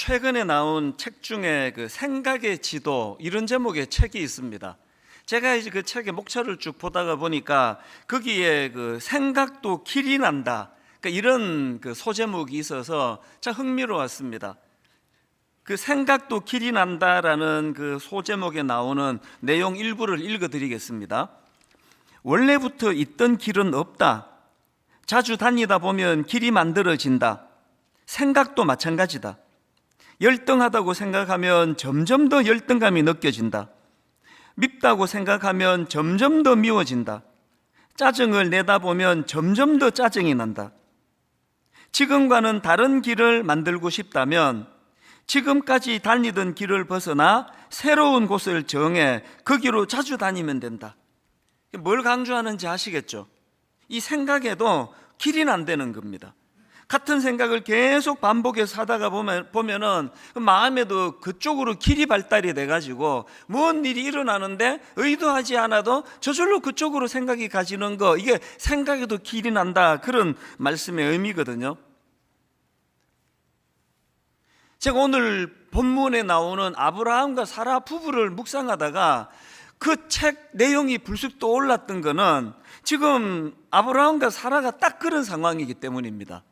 최근에 나온 책 중에 그 생각의 지도 이런 제목의 책이 있습니다. 제가 이제 그 책의 목차를 쭉 보다가 보니까 거기에 그 생각도 길이 난다, 그러니까 이런 그 소제목이 있어서 참 흥미로웠습니다. 그 생각도 길이 난다라는 그 소제목에 나오는 내용 일부를 읽어드리겠습니다. 원래부터 있던 길은 없다. 자주 다니다 보면 길이 만들어진다. 생각도 마찬가지다. 열등하다고 생각하면 점점 더 열등감이 느껴진다. 밉다고 생각하면 점점 더 미워진다. 짜증을 내다 보면 점점 더 짜증이 난다. 지금과는 다른 길을 만들고 싶다면 지금까지 다니던 길을 벗어나 새로운 곳을 정해 거기로 자주 다니면 된다. 뭘 강조하는지 아시겠죠? 이 생각에도 길이 난다는 겁니다. 같은 생각을 계속 반복해서 하다가 보면은 마음에도 그쪽으로 길이 발달이 돼가지고 무슨 일이 일어나는데 의도하지 않아도 저절로 그쪽으로 생각이 가지는 거, 이게 생각에도 길이 난다, 그런 말씀의 의미거든요. 제가 오늘 본문에 나오는 아브라함과 사라 부부를 묵상하다가 그 책 내용이 불쑥 떠올랐던 거는 지금 아브라함과 사라가 딱 그런 상황이기 때문입니다.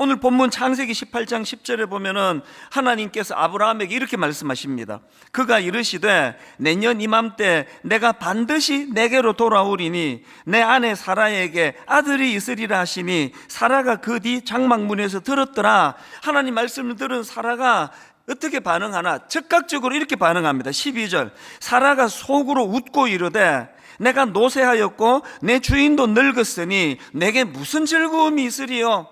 오늘 본문 창세기 18장 10절에 보면은 하나님께서 아브라함에게 이렇게 말씀하십니다. 그가 이르시되 내년 이맘때 내가 반드시 내게로 돌아오리니 내 아내 사라에게 아들이 있으리라 하시니 사라가 그 뒤 장막문에서 들었더라. 하나님 말씀을 들은 사라가 어떻게 반응하나? 즉각적으로 이렇게 반응합니다. 12절, 사라가 속으로 웃고 이르되 내가 노쇠하였고 내 주인도 늙었으니 내게 무슨 즐거움이 있으리요?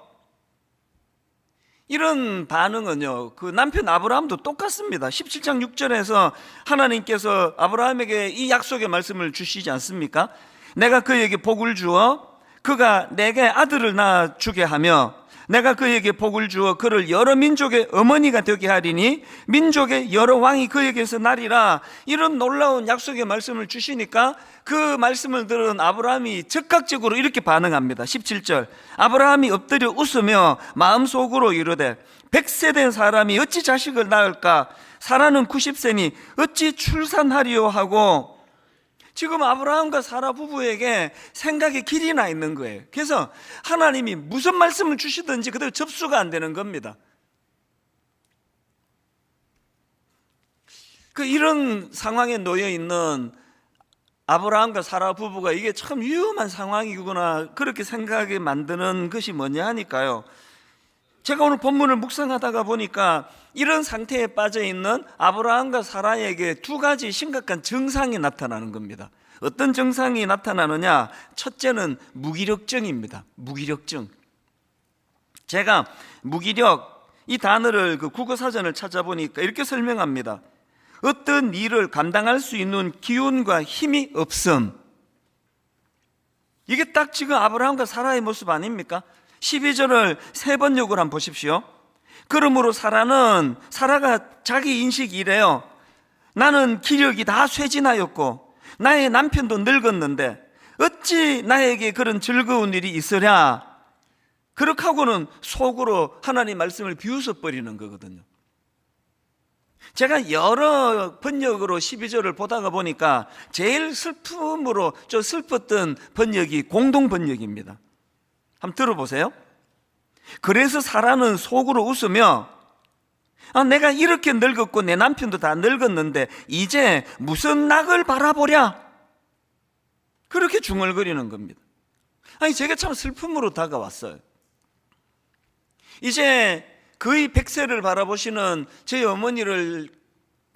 이런 반응은요, 그 남편 아브라함도 똑같습니다. 17장 6절에서 하나님께서 아브라함에게 이 약속의 말씀을 주시지 않습니까? 내가 그에게 복을 주어 그가 내게 아들을 낳아주게 하며 내가 그에게 복을 주어 그를 여러 민족의 어머니가 되게 하리니 민족의 여러 왕이 그에게서 나리라. 이런 놀라운 약속의 말씀을 주시니까 그 말씀을 들은 아브라함이 즉각적으로 이렇게 반응합니다. 17절, 아브라함이 엎드려 웃으며 마음속으로 이르되 100세 된 사람이 어찌 자식을 낳을까? 사라는 90세니 어찌 출산하리요 하고, 지금 아브라함과 사라 부부에게 생각의 길이 나 있는 거예요. 그래서 하나님이 무슨 말씀을 주시든지 그대로 접수가 안 되는 겁니다. 이런 상황에 놓여 있는 아브라함과 사라 부부가 이게 참 위험한 상황이구나, 그렇게 생각하게 만드는 것이 뭐냐 하니까요, 제가 오늘 본문을 묵상하다가 보니까 이런 상태에 빠져 있는 아브라함과 사라에게 두 가지 심각한 증상이 나타나는 겁니다. 어떤 증상이 나타나느냐? 첫째는 무기력증입니다. 무기력증. 제가 무기력, 이 단어를 그 국어사전을 찾아보니까 이렇게 설명합니다. 어떤 일을 감당할 수 있는 기운과 힘이 없음. 이게 딱 지금 아브라함과 사라의 모습 아닙니까? 12절을 세 번역을 한번 보십시오. 그러므로 사라가 자기 인식이 이래요. 나는 기력이 다 쇠진하였고 나의 남편도 늙었는데 어찌 나에게 그런 즐거운 일이 있으랴. 그렇게 하고는 속으로 하나님 말씀을 비웃어 버리는 거거든요. 제가 여러 번역으로 12절을 보다가 보니까 제일 슬픔으로 좀 슬펐던 번역이 공동 번역입니다. 한번 들어보세요. 그래서 사라는 속으로 웃으며 내가 이렇게 늙었고 내 남편도 다 늙었는데 이제 무슨 낙을 바라보랴, 그렇게 중얼거리는 겁니다. 제가 참 슬픔으로 다가왔어요. 이제 거의 100세를 바라보시는 제 어머니를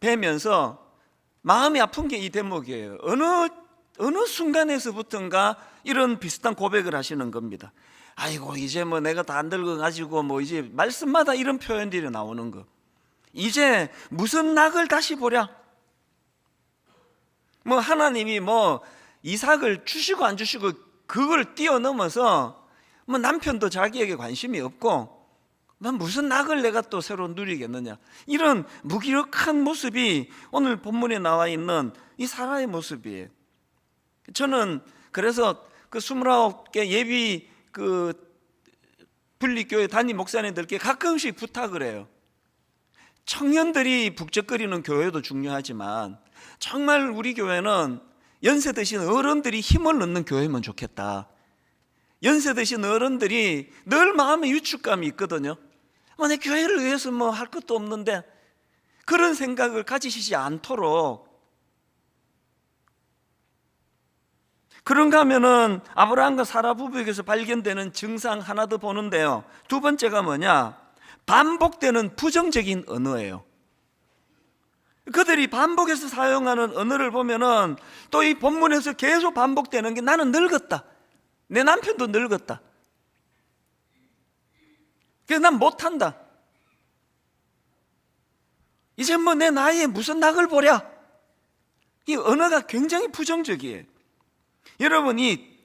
뵈면서 마음이 아픈 게 이 대목이에요. 어느 순간에서부턴가 이런 비슷한 고백을 하시는 겁니다. 아이고, 이제 뭐 내가 다 늙어가지고 뭐 이제 말씀마다 이런 표현들이 나오는 거. 이제 무슨 낙을 다시 보랴. 뭐 하나님이 뭐 이삭을 주시고 안 주시고 그걸 뛰어넘어서 뭐 남편도 자기에게 관심이 없고 난 무슨 낙을 내가 또 새로 누리겠느냐. 이런 무기력한 모습이 오늘 본문에 나와 있는 이 사라의 모습이에요. 저는 그래서 그 29개 예비 분리교회 담임 목사님들께 가끔씩 부탁을 해요. 청년들이 북적거리는 교회도 중요하지만 정말 우리 교회는 연세 드신 어른들이 힘을 넣는 교회면 좋겠다. 연세 드신 어른들이 늘 마음에 위축감이 있거든요. 내 교회를 위해서 뭐 할 것도 없는데, 그런 생각을 가지시지 않도록. 그런가 하면은 아브라함과 사라 부부에게서 발견되는 증상 하나 더 보는데요, 두 번째가 뭐냐? 반복되는 부정적인 언어예요. 그들이 반복해서 사용하는 언어를 보면은 또 이 본문에서 계속 반복되는 게, 나는 늙었다, 내 남편도 늙었다, 그래서 난 못한다, 이제 뭐 내 나이에 무슨 낙을 보랴. 이 언어가 굉장히 부정적이에요. 여러분, 이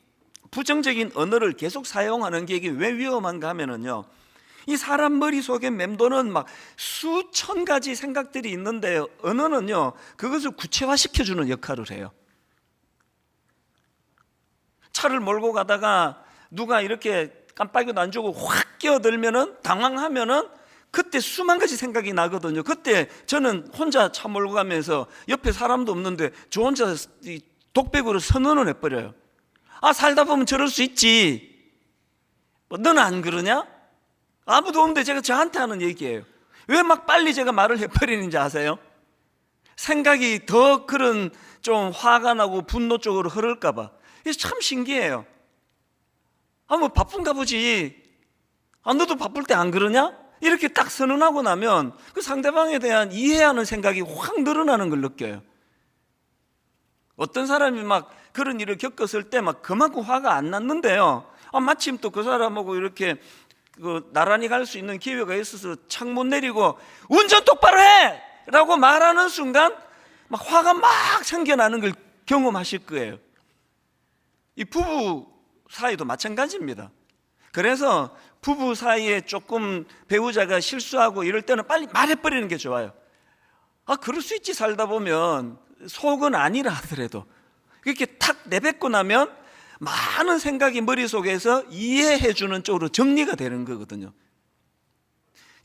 부정적인 언어를 계속 사용하는 게 이게 왜 위험한가 하면은요, 이 사람 머릿속에 맴도는 막 수천 가지 생각들이 있는데, 언어는요 그것을 구체화시켜주는 역할을 해요. 차를 몰고 가다가 누가 이렇게 깜빡이도 안 주고 확 끼어들면은, 당황하면은 그때 수만 가지 생각이 나거든요. 그때 저는 혼자 차 몰고 가면서 옆에 사람도 없는데 저 혼자 독백으로 선언을 해버려요. 살다 보면 저럴 수 있지, 너는 안 그러냐? 아무도 없는데 제가 저한테 하는 얘기예요. 왜 막 빨리 제가 말을 해버리는지 아세요? 생각이 더 그런 좀 화가 나고 분노 쪽으로 흐를까 봐. 이게 참 신기해요. 뭐 바쁜가 보지, 너도 바쁠 때 안 그러냐? 이렇게 딱 선언하고 나면 그 상대방에 대한 이해하는 생각이 확 늘어나는 걸 느껴요. 어떤 사람이 막 그런 일을 겪었을 때 막 그만큼 화가 안 났는데요, 마침 또 그 사람하고 이렇게 나란히 갈 수 있는 기회가 있어서 창문 내리고 운전 똑바로 해! 라고 말하는 순간 막 화가 막 생겨나는 걸 경험하실 거예요. 이 부부 사이도 마찬가지입니다. 그래서 부부 사이에 조금 배우자가 실수하고 이럴 때는 빨리 말해버리는 게 좋아요. 그럴 수 있지, 살다 보면. 속은 아니라 하더라도 이렇게 탁 내뱉고 나면 많은 생각이 머릿속에서 이해해주는 쪽으로 정리가 되는 거거든요.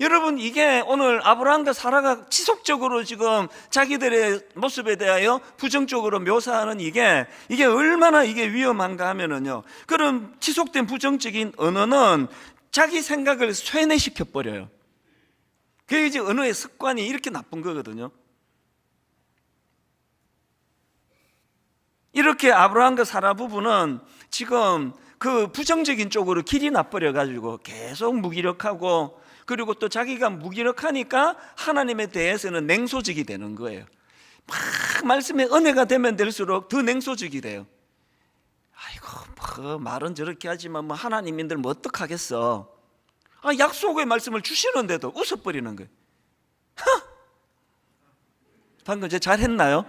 여러분, 이게 오늘 아브라함과 사라가 지속적으로 지금 자기들의 모습에 대하여 부정적으로 묘사하는 이게 얼마나 이게 위험한가 하면은요, 그런 지속된 부정적인 언어는 자기 생각을 쇠뇌시켜 버려요. 그게 이제 언어의 습관이 이렇게 나쁜 거거든요. 이렇게 아브라함과 사라 부부는 지금 그 부정적인 쪽으로 길이 나버려 가지고 계속 무기력하고, 그리고 또 자기가 무기력하니까 하나님에 대해서는 냉소적이 되는 거예요. 막 말씀의 은혜가 되면 될수록 더 냉소적이 돼요. 아이고, 말은 저렇게 하지만 뭐 하나님인들 뭐 어떡하겠어. 약속의 말씀을 주시는데도 웃어버리는 거예요. 방금 제가 잘했나요?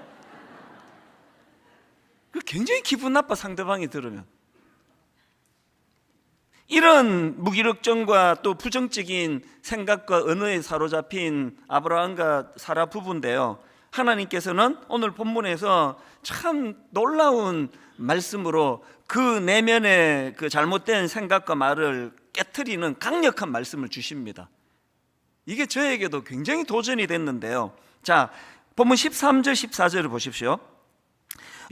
굉장히 기분 나빠, 상대방이 들으면. 이런 무기력증과 또 부정적인 생각과 언어에 사로잡힌 아브라함과 사라 부부인데요, 하나님께서는 오늘 본문에서 참 놀라운 말씀으로 그 내면의 그 잘못된 생각과 말을 깨트리는 강력한 말씀을 주십니다. 이게 저에게도 굉장히 도전이 됐는데요. 자, 본문 13절 14절을 보십시오.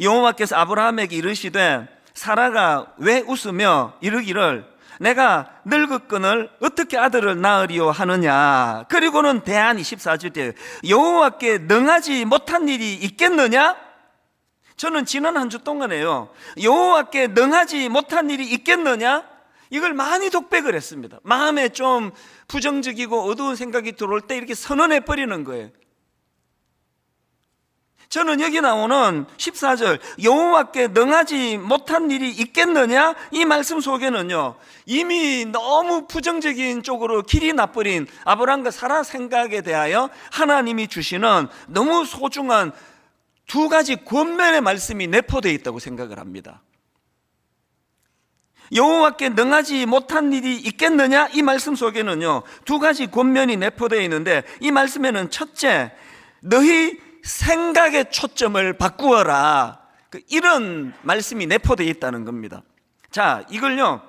여호와께서 아브라함에게 이르시되 사라가 왜 웃으며 이르기를 내가 늙었거늘 어떻게 아들을 낳으리요 하느냐. 그리고는 대안이 14절에 여호와께 능하지 못한 일이 있겠느냐. 저는 지난 한 주 동안에요, 여호와께 능하지 못한 일이 있겠느냐, 이걸 많이 독백을 했습니다. 마음에 좀 부정적이고 어두운 생각이 들어올 때 이렇게 선언해 버리는 거예요. 저는 여기 나오는 14절 여호와께 능하지 못한 일이 있겠느냐, 이 말씀 속에는요, 이미 너무 부정적인 쪽으로 길이 나버린 아브라함과 사라 생각에 대하여 하나님이 주시는 너무 소중한 두 가지 권면의 말씀이 내포되어 있다고 생각을 합니다. 여호와께 능하지 못한 일이 있겠느냐, 이 말씀 속에는요 두 가지 권면이 내포되어 있는데, 이 말씀에는 첫째, 너희 생각의 초점을 바꾸어라, 이런 말씀이 내포되어 있다는 겁니다. 자, 이걸요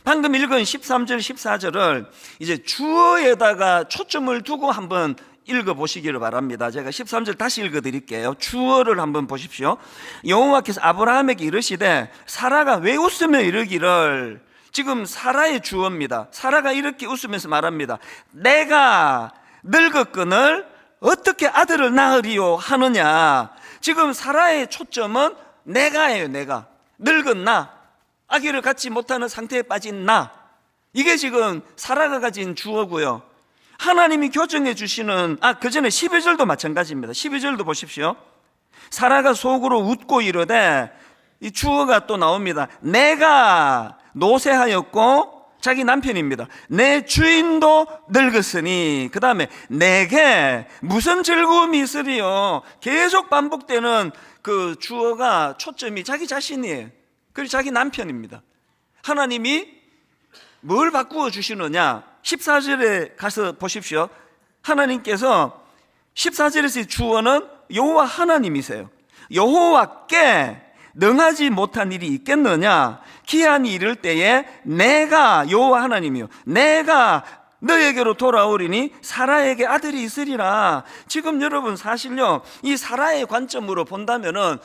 방금 읽은 13절 14절을 이제 주어에다가 초점을 두고 한번 읽어보시기를 바랍니다. 제가 13절 다시 읽어드릴게요. 주어를 한번 보십시오. 여호와께서 아브라함에게 이르시되 사라가 왜 웃으며 이르기를, 지금 사라의 주어입니다. 사라가 이렇게 웃으면서 말합니다. 내가 늙었거늘 어떻게 아들을 낳으리요 하느냐. 지금 사라의 초점은 내가예요. 내가 늙은 나, 아기를 갖지 못하는 상태에 빠진 나, 이게 지금 사라가 가진 주어고요. 하나님이 교정해 주시는 그 전에 12절도 마찬가지입니다. 12절도 보십시오. 사라가 속으로 웃고 이르되, 이 주어가 또 나옵니다. 내가 노쇠하였고, 자기 남편입니다. 내 주인도 늙었으니, 그 다음에 내게 무슨 즐거움이 있으리요. 계속 반복되는 그 주어가 초점이 자기 자신이에요. 그리고 자기 남편입니다. 하나님이 뭘 바꾸어 주시느냐, 14절에 가서 보십시오. 하나님께서 14절에서의 주어는 여호와 하나님이세요. 여호와께 능하지 못한 일이 있겠느냐. 기한이 이를 때에 내가, 여호와 하나님이요, 내가 너에게로 돌아오리니 사라에게 아들이 있으리라. 지금 여러분 사실요, 이 사라의 관점으로 본다면은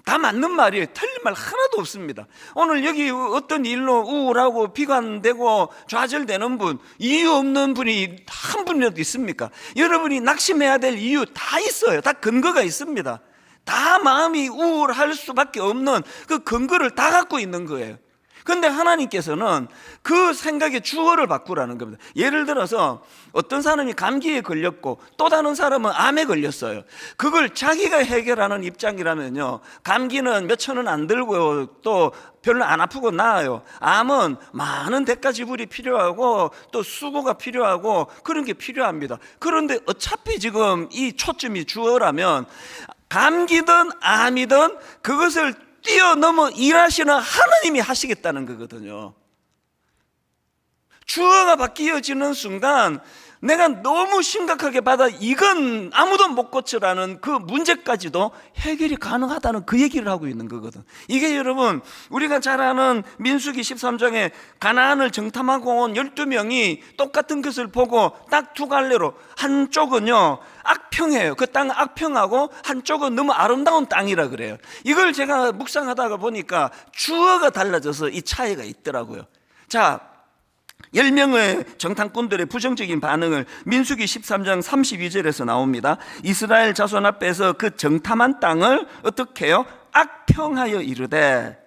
다 맞는 말이에요. 틀린 말 하나도 없습니다. 오늘 여기 어떤 일로 우울하고 비관되고 좌절되는 분, 이유 없는 분이 한 분이라도 있습니까? 여러분이 낙심해야 될 이유 다 있어요. 다 근거가 있습니다. 다 마음이 우울할 수밖에 없는 그 근거를 다 갖고 있는 거예요. 그런데 하나님께서는 그 생각의 주어를 바꾸라는 겁니다. 예를 들어서 어떤 사람이 감기에 걸렸고 또 다른 사람은 암에 걸렸어요. 그걸 자기가 해결하는 입장이라면요, 감기는 몇천 원 안 들고 또 별로 안 아프고 나아요. 암은 많은 대가 지불이 필요하고 또 수고가 필요하고 그런 게 필요합니다. 그런데 어차피 지금 이 초점이 주어라면 감기든 암이든 그것을 뛰어넘어 일하시는 하나님이 하시겠다는 거거든요. 주어가 바뀌어지는 순간 내가 너무 심각하게 받아 이건 아무도 못 고쳐라는 그 문제까지도 해결이 가능하다는 그 얘기를 하고 있는 거거든. 이게 여러분 우리가 잘 아는 민수기 13장에 가나안을 정탐하고 온 12명이 똑같은 것을 보고 딱 두 갈래로, 한쪽은요 악평이에요. 그 땅은 악평하고 한쪽은 너무 아름다운 땅이라 그래요. 이걸 제가 묵상하다가 보니까 주어가 달라져서 이 차이가 있더라고요. 자, 10명의 정탐꾼들의 부정적인 반응을 민수기 13장 32절에서 나옵니다. 이스라엘 자손 앞에서 그 정탐한 땅을 어떻게 해요? 악평하여 이르되,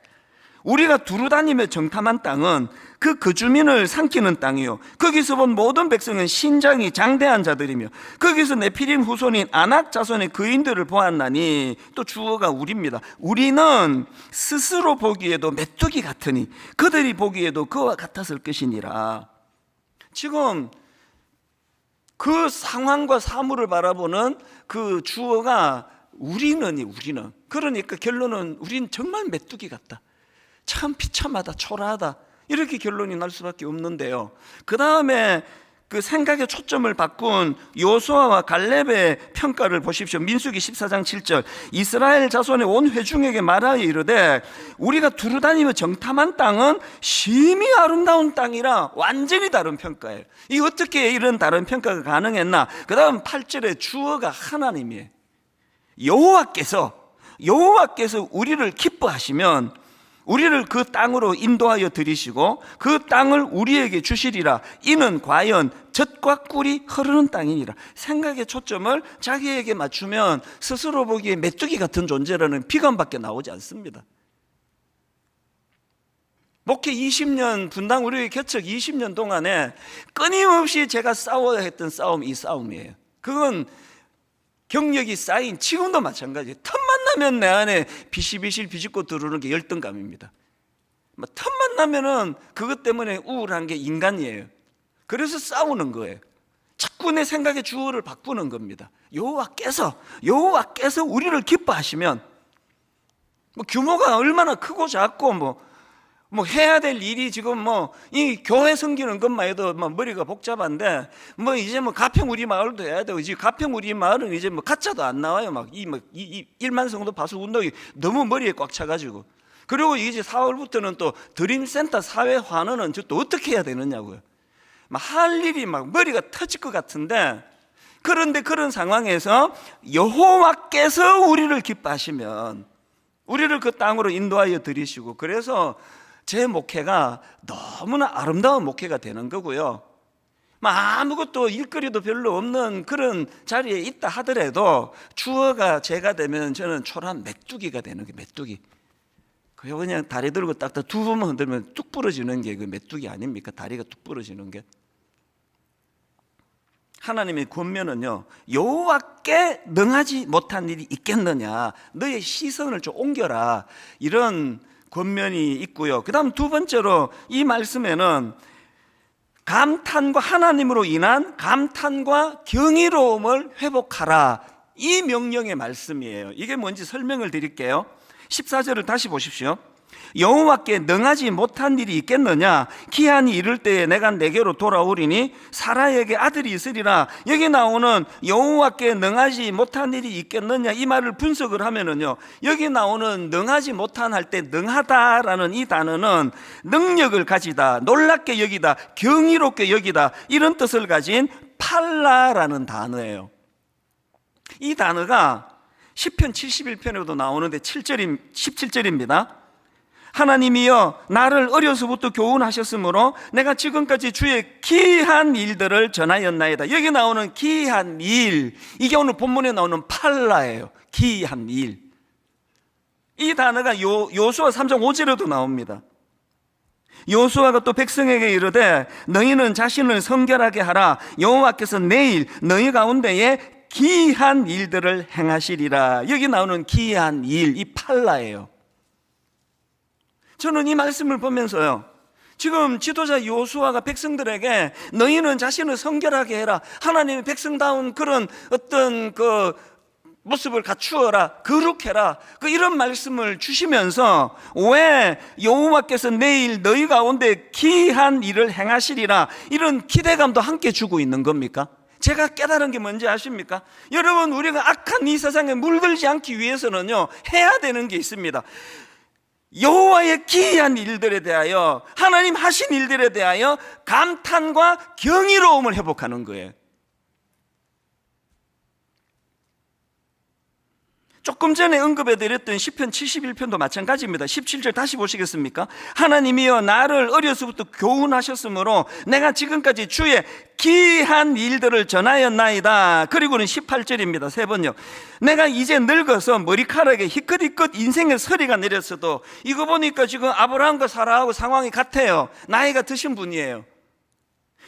우리가 두루다니며 정탐한 땅은 그 주민을 삼키는 땅이요, 거기서 본 모든 백성은 신장이 장대한 자들이며 거기서 네피림 후손인 아낙 자손의 거인들을 보았나니, 또 주어가 우리입니다. 우리는 스스로 보기에도 메뚜기 같으니 그들이 보기에도 그와 같았을 것이니라. 지금 그 상황과 사물을 바라보는 그 주어가 우리는, 그러니까 결론은 우리는 정말 메뚜기 같다, 참 비참하다, 초라하다, 이렇게 결론이 날 수밖에 없는데요. 그 다음에 그 생각의 초점을 바꾼 요수아와 갈렙의 평가를 보십시오. 민수기 14장 7절. 이스라엘 자손의 온 회중에게 말하여 이르되, 우리가 두루다니며 정탐한 땅은 심히 아름다운 땅이라. 완전히 다른 평가예요. 이 어떻게 이런 다른 평가가 가능했나? 그 다음 8절에 주어가 하나님이에요. 여호와께서 우리를 기뻐하시면 우리를 그 땅으로 인도하여 들이시고 그 땅을 우리에게 주시리라. 이는 과연 젖과 꿀이 흐르는 땅이니라. 생각의 초점을 자기에게 맞추면 스스로 보기에 메뚜기 같은 존재라는 비관밖에 나오지 않습니다. 목회 20년, 분당 우리 개척 20년 동안에 끊임없이 제가 싸워야 했던 싸움이 이 싸움이에요. 그건 경력이 쌓인, 지금도 마찬가지예요. 틈만 나면 내 안에 비실비실 비집고 들어오는 게 열등감입니다. 틈만 나면은 그것 때문에 우울한 게 인간이에요. 그래서 싸우는 거예요. 자꾸 내 생각의 주어를 바꾸는 겁니다. 여호와께서 우리를 기뻐하시면, 규모가 얼마나 크고 작고 해야 될 일이 지금 이 교회 섬기는 것만 해도 머리가 복잡한데 이제 가평 우리 마을도 해야 되고, 이제 가평 우리 마을은 이제 가짜도 안 나와요. 이 1만 성도 파수 운동이 너무 머리에 꽉 차가지고. 그리고 이제 4월부터는 또 드림센터 사회환원은 또 어떻게 해야 되느냐고요. 할 일이 머리가 터질 것 같은데, 그런데 그런 상황에서 여호와께서 우리를 기뻐하시면 우리를 그 땅으로 인도하여 드리시고, 그래서 제 목회가 너무나 아름다운 목회가 되는 거고요. 아무것도 일거리도 별로 없는 그런 자리에 있다 하더라도 주어가 제가 되면 저는 초라한 메뚜기가 되는 게, 메뚜기. 그냥 다리 들고 딱딱 두 번만 흔들면 뚝 부러지는 게 그 메뚜기 아닙니까? 다리가 뚝 부러지는 게. 하나님의 권면은요, 여호와께 능하지 못한 일이 있겠느냐, 너의 시선을 좀 옮겨라, 이런 권면이 있고요. 그 다음 두 번째로 이 말씀에는 감탄과, 하나님으로 인한 감탄과 경이로움을 회복하라, 이 명령의 말씀이에요. 이게 뭔지 설명을 드릴게요. 14절을 다시 보십시오. 여호와께 능하지 못한 일이 있겠느냐, 기한이 이를 때에 내가 내게로 돌아오리니 사라에게 아들이 있으리라. 여기 나오는 여호와께 능하지 못한 일이 있겠느냐, 이 말을 분석을 하면은요, 여기 나오는 능하지 못한 할 때 능하다라는 이 단어는 능력을 가지다, 놀랍게 여기다, 경이롭게 여기다, 이런 뜻을 가진 팔라라는 단어예요. 이 단어가 시편 71편에도 나오는데 17절입니다. 하나님이여 나를 어려서부터 교훈하셨으므로 내가 지금까지 주의 기이한 일들을 전하였나이다. 여기 나오는 기이한 일, 이게 오늘 본문에 나오는 팔라예요. 기이한 일. 이 단어가 요수아 3장 5절에도 나옵니다. 요수아가 또 백성에게 이르되 너희는 자신을 성결하게 하라. 여호와께서 내일 너희 가운데에 기이한 일들을 행하시리라. 여기 나오는 기이한 일, 이 팔라예요. 저는 이 말씀을 보면서요, 지금 지도자 요수아가 백성들에게 너희는 자신을 성결하게 해라, 하나님의 백성다운 그런 어떤 그 모습을 갖추어라, 거룩해라, 이런 말씀을 주시면서 왜 여호와께서 내일 너희 가운데 기이한 일을 행하시리라, 이런 기대감도 함께 주고 있는 겁니까? 제가 깨달은 게 뭔지 아십니까? 여러분, 우리가 악한 이 세상에 물들지 않기 위해서는요, 해야 되는 게 있습니다. 여호와의 기이한 일들에 대하여, 하나님 하신 일들에 대하여 감탄과 경이로움을 회복하는 거예요. 조금 전에 언급해드렸던 시편 71편도 마찬가지입니다. 17절 다시 보시겠습니까? 하나님이여 나를 어려서부터 교훈하셨으므로 내가 지금까지 주의 기이한 일들을 전하였나이다. 그리고는 18절입니다. 세 번요. 내가 이제 늙어서 머리카락에 희끗희끗 인생의 서리가 내렸어도, 이거 보니까 지금 아브라함과 사라하고 상황이 같아요. 나이가 드신 분이에요.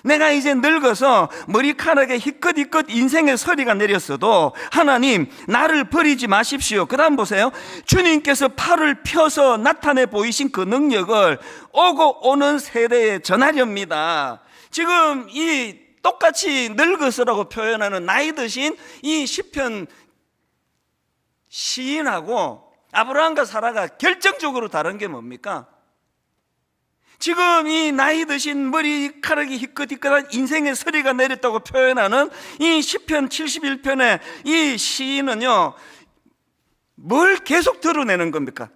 내가 이제 늙어서 머리카락에 희끗희끗 인생의 서리가 내렸어도 하나님 나를 버리지 마십시오. 그 다음 보세요. 주님께서 팔을 펴서 나타내 보이신 그 능력을 오고 오는 세대에 전하렵니다. 지금 이 똑같이 늙어서라고 표현하는 나이 드신 이 시편 시인하고 아브라함과 사라가 결정적으로 다른 게 뭡니까? 지금 이 나이 드신 머리카락이 희끗희끗한 인생의 서리가 내렸다고 표현하는 이 시편 71편의 이 시인은요, 뭘 계속 드러내는 겁니까?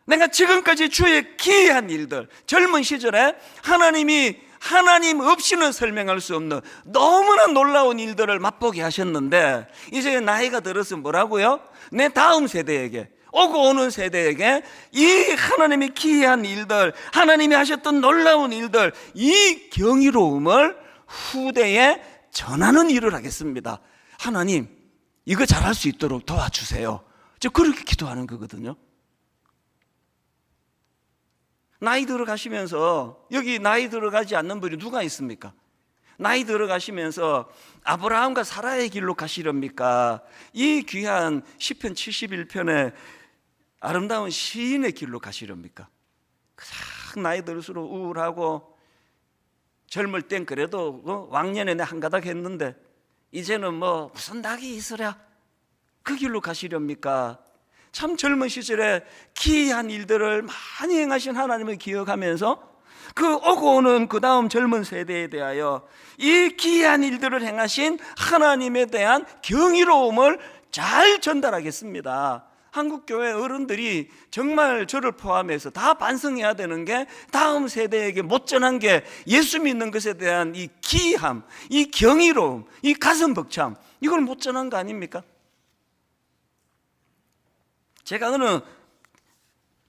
내가 지금까지 주의 기이한 일들, 젊은 시절에 하나님이 하나님 없이는 설명할 수 없는 너무나 놀라운 일들을 맛보게 하셨는데, 이제 나이가 들어서 뭐라고요? 내 다음 세대에게, 오고 오는 세대에게 이 하나님의 기이한 일들, 하나님이 하셨던 놀라운 일들, 이 경이로움을 후대에 전하는 일을 하겠습니다. 하나님 이거 잘할 수 있도록 도와주세요. 저 그렇게 기도하는 거거든요. 나이 들어가시면서, 여기 나이 들어가지 않는 분이 누가 있습니까? 나이 들어가시면서 아브라함과 사라의 길로 가시렵니까? 이 귀한 시편 71편의 아름다운 시인의 길로 가시렵니까? 싹 나이 들수록 우울하고, 젊을 땐 그래도 왕년에 내 한가닥 했는데 이제는 무슨 낙이 있으랴, 그 길로 가시렵니까? 참 젊은 시절에 기이한 일들을 많이 행하신 하나님을 기억하면서 그 오고 오는 그 다음 젊은 세대에 대하여 이 기이한 일들을 행하신 하나님에 대한 경이로움을 잘 전달하겠습니다. 한국 교회 어른들이 정말 저를 포함해서 다 반성해야 되는 게, 다음 세대에게 못 전한 게 예수 믿는 것에 대한 이 기이함, 이 경이로움, 이 가슴 벅참, 이걸 못 전한 거 아닙니까? 제가 어느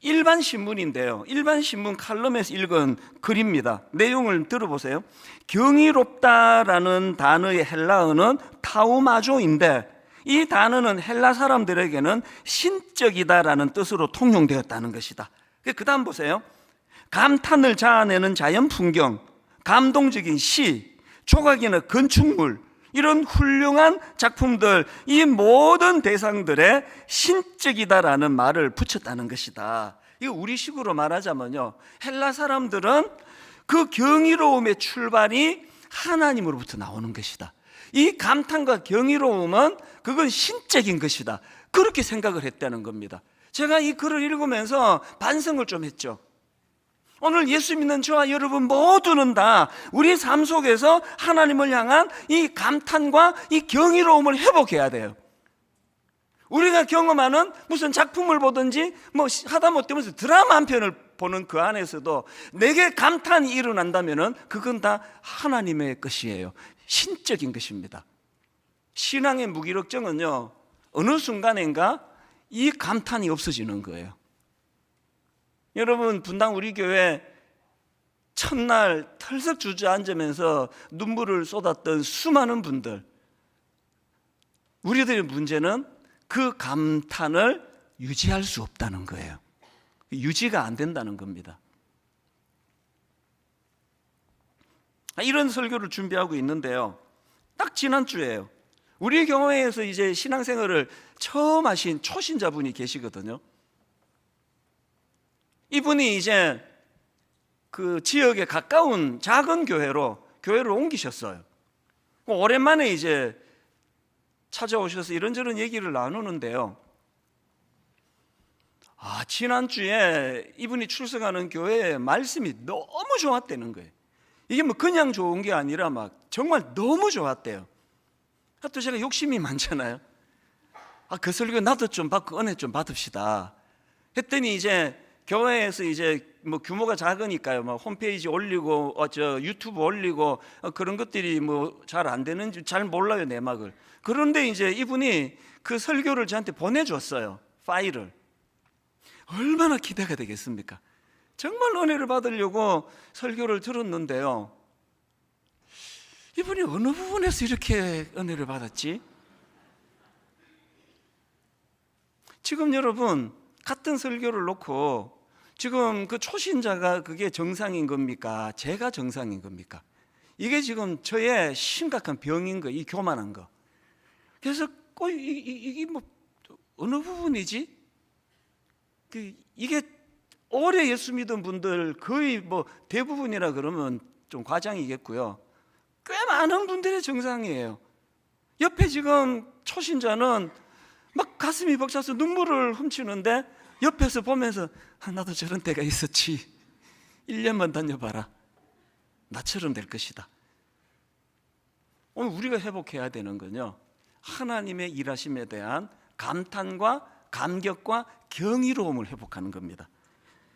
일반 신문인데요, 일반 신문 칼럼에서 읽은 글입니다. 내용을 들어보세요. 경이롭다라는 단어의 헬라어는 타우마조인데, 이 단어는 헬라 사람들에게는 신적이다라는 뜻으로 통용되었다는 것이다. 그 다음 보세요. 감탄을 자아내는 자연 풍경, 감동적인 시, 조각이나 건축물, 이런 훌륭한 작품들, 이 모든 대상들의 신적이다라는 말을 붙였다는 것이다. 이거 우리식으로 말하자면요, 헬라 사람들은 그 경이로움의 출발이 하나님으로부터 나오는 것이다. 이 감탄과 경이로움은 그건 신적인 것이다, 그렇게 생각을 했다는 겁니다. 제가 이 글을 읽으면서 반성을 좀 했죠. 오늘 예수 믿는 저와 여러분 모두는 다 우리 삶 속에서 하나님을 향한 이 감탄과 이 경이로움을 회복해야 돼요. 우리가 경험하는 무슨 작품을 보든지 뭐 하다못해 무슨 드라마 한 편을 보는 그 안에서도 내게 감탄이 일어난다면 그건 다 하나님의 것이에요. 신적인 것입니다. 신앙의 무기력증은요, 어느 순간인가 이 감탄이 없어지는 거예요. 여러분, 분당 우리 교회 첫날 털썩 주저앉으면서 눈물을 쏟았던 수많은 분들, 우리들의 문제는 그 감탄을 유지할 수 없다는 거예요. 유지가 안 된다는 겁니다. 이런 설교를 준비하고 있는데요, 딱 지난주에요, 우리 교회에서 이제 신앙생활을 처음 하신 초신자분이 계시거든요. 이분이 이제 그 지역에 가까운 작은 교회를 옮기셨어요. 오랜만에 이제 찾아오셔서 이런저런 얘기를 나누는데요, 지난주에 이분이 출석하는 교회의 말씀이 너무 좋았다는 거예요. 이게 뭐 그냥 좋은 게 아니라 막 정말 너무 좋았대요. 또 제가 욕심이 많잖아요. 그 설교 나도 좀 받고 은혜 좀 받읍시다 했더니, 이제 교회에서 이제 뭐 규모가 작으니까요, 막 홈페이지 올리고 유튜브 올리고 그런 것들이 뭐 잘 안 되는지 잘 몰라요, 내막을. 그런데 이제 이분이 그 설교를 저한테 보내줬어요, 파일을. 얼마나 기대가 되겠습니까? 정말 은혜를 받으려고 설교를 들었는데요, 이분이 어느 부분에서 이렇게 은혜를 받았지? 지금 여러분, 같은 설교를 놓고 지금 그 초신자가 그게 정상인 겁니까? 제가 정상인 겁니까? 이게 지금 저의 심각한 병인 거, 이 교만한 거. 그래서 이게 뭐 어느 부분이지? 이게 오래 예수 믿은 분들 거의 뭐 대부분이라 그러면 좀 과장이겠고요, 꽤 많은 분들의 정상이에요. 옆에 지금 초신자는 막 가슴이 벅차서 눈물을 훔치는데, 옆에서 보면서 나도 저런 때가 있었지, 1년만 다녀봐라, 나처럼 될 것이다. 오늘 우리가 회복해야 되는 건요, 하나님의 일하심에 대한 감탄과 감격과 경이로움을 회복하는 겁니다.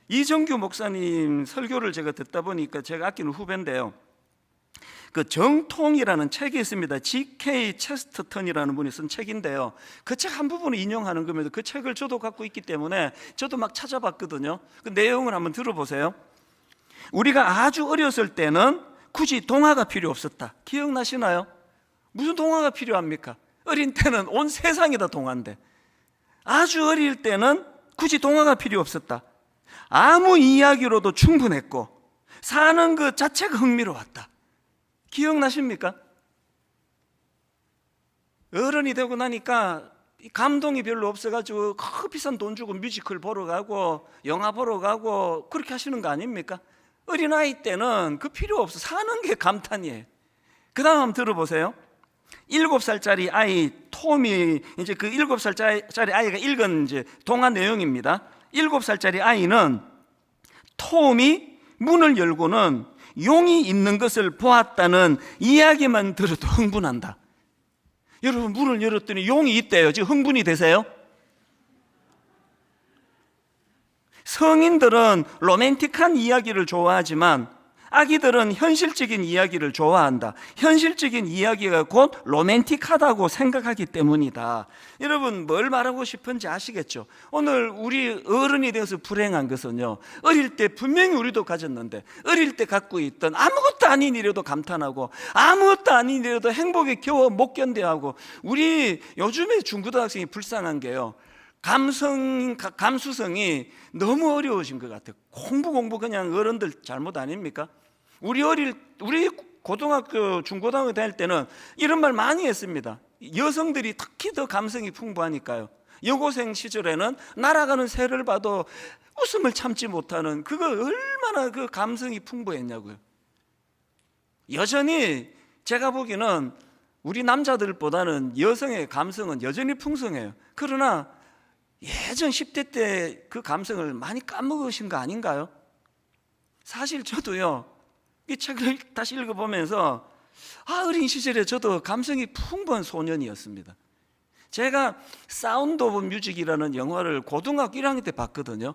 이정규 목사님 설교를 제가 듣다 보니까, 제가 아끼는 후배인데요, 그 정통이라는 책이 있습니다. G.K. 체스터턴이라는 분이 쓴 책인데요, 그 책 한 부분을 인용하는 겁니다. 그 책을 저도 갖고 있기 때문에 저도 막 찾아봤거든요. 그 내용을 한번 들어보세요. 우리가 아주 어렸을 때는 굳이 동화가 필요 없었다. 기억나시나요? 무슨 동화가 필요합니까? 어린 때는 온 세상이 다 동화인데, 아주 어릴 때는 굳이 동화가 필요 없었다. 아무 이야기로도 충분했고 사는 그 자체가 흥미로웠다. 기억나십니까? 어른이 되고 나니까 감동이 별로 없어가지고 비싼 돈 주고 뮤지컬 보러 가고 영화 보러 가고 그렇게 하시는 거 아닙니까? 어린아이 때는 그 필요 없어. 사는 게 감탄이에요. 그 다음 한번 들어보세요. 7살짜리 아이 톰이, 이제 그 7살짜리 아이가 읽은 이제 동화 내용입니다. 7살짜리 아이는 톰이 문을 열고는 용이 있는 것을 보았다는 이야기만 들어도 흥분한다. 여러분, 문을 열었더니 용이 있대요. 지금 흥분이 되세요? 성인들은 로맨틱한 이야기를 좋아하지만 아기들은 현실적인 이야기를 좋아한다. 현실적인 이야기가 곧 로맨틱하다고 생각하기 때문이다. 여러분, 뭘 말하고 싶은지 아시겠죠? 오늘 우리 어른이 되어서 불행한 것은요, 어릴 때 분명히 우리도 가졌는데 어릴 때 갖고 있던 아무것도 아닌 일에도 감탄하고 아무것도 아닌 일에도 행복에 겨워 못 견뎌하고, 우리 요즘에 중고등학생이 불쌍한 게요, 감수성이 너무 어려우신 것 같아요. 공부 그냥 어른들 잘못 아닙니까? 우리 고등학교, 중고등학교 다닐 때는 이런 말 많이 했습니다. 여성들이 특히 더 감성이 풍부하니까요. 여고생 시절에는 날아가는 새를 봐도 웃음을 참지 못하는, 그거 얼마나 그 감성이 풍부했냐고요. 여전히 제가 보기에는 우리 남자들보다는 여성의 감성은 여전히 풍성해요. 그러나 예전 10대 때 그 감성을 많이 까먹으신 거 아닌가요? 사실 저도요, 이 책을 다시 읽어보면서 어린 시절에 저도 감성이 풍부한 소년이었습니다. 제가 사운드 오브 뮤직이라는 영화를 고등학교 1학년 때 봤거든요.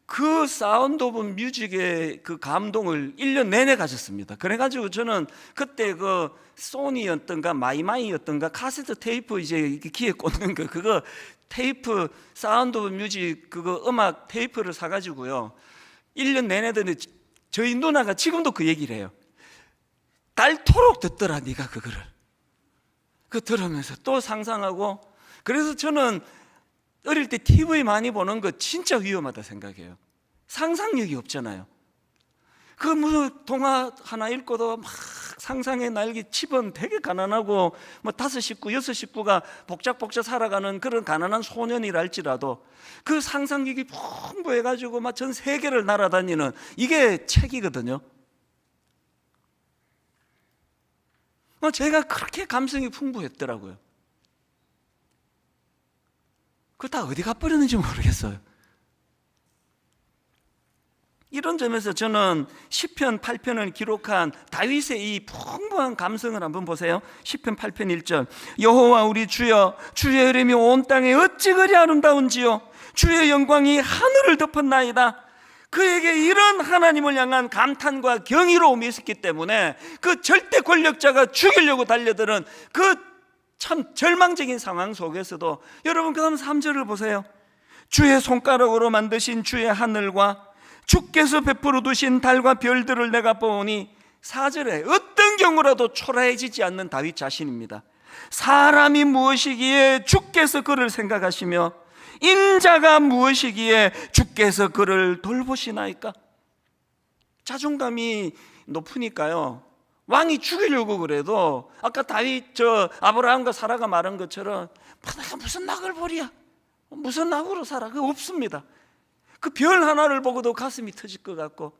그 사운드 오브 뮤직의 그 감동을 1년 내내 가졌습니다. 그래가지고 저는 그때 그 소니였던가 마이마이였던가 카세트 테이프 이제 귀에 꽂는 거, 그거 테이프, 사운드 오브 뮤직 그거 음악 테이프를 사가지고요, 1년 내내 듣는, 저희 누나가 지금도 그 얘기를 해요. 닳도록 듣더라 네가 그거를. 그 들으면서 또 상상하고. 그래서 저는 어릴 때 TV 많이 보는 거 진짜 위험하다 생각해요. 상상력이 없잖아요. 그 무슨 동화 하나 읽고도 막 상상의 날개 집은 되게 가난하고 뭐 5식구, 6식구가 복작복작 살아가는 그런 가난한 소년이랄지라도 그 상상력이 풍부해가지고 막 전 세계를 날아다니는, 이게 책이거든요. 제가 그렇게 감성이 풍부했더라고요. 그거 다 어디 가버렸는지 모르겠어요. 이런 점에서 저는 시편 8편을 기록한 다윗의 이 풍부한 감성을 한번 보세요. 시편 8편 1절, 여호와 우리 주여, 주의 이름이 온 땅에 어찌 그리 아름다운지요, 주의 영광이 하늘을 덮었나이다. 그에게 이런 하나님을 향한 감탄과 경이로움이 있었기 때문에 그 절대 권력자가 죽이려고 달려드는 그 참 절망적인 상황 속에서도, 여러분 그 다음 3절을 보세요. 주의 손가락으로 만드신 주의 하늘과 주께서 베풀어 두신 달과 별들을 내가 보니, 4절에 어떤 경우라도 초라해지지 않는 다윗 자신입니다. 사람이 무엇이기에 주께서 그를 생각하시며 인자가 무엇이기에 주께서 그를 돌보시나이까. 자존감이 높으니까요, 왕이 죽이려고 그래도 아까 다윗 아브라함과 사라가 말한 것처럼 내가 무슨 낙을 벌이야, 무슨 낙으로 살아, 그거 없습니다. 그 별 하나를 보고도 가슴이 터질 것 같고.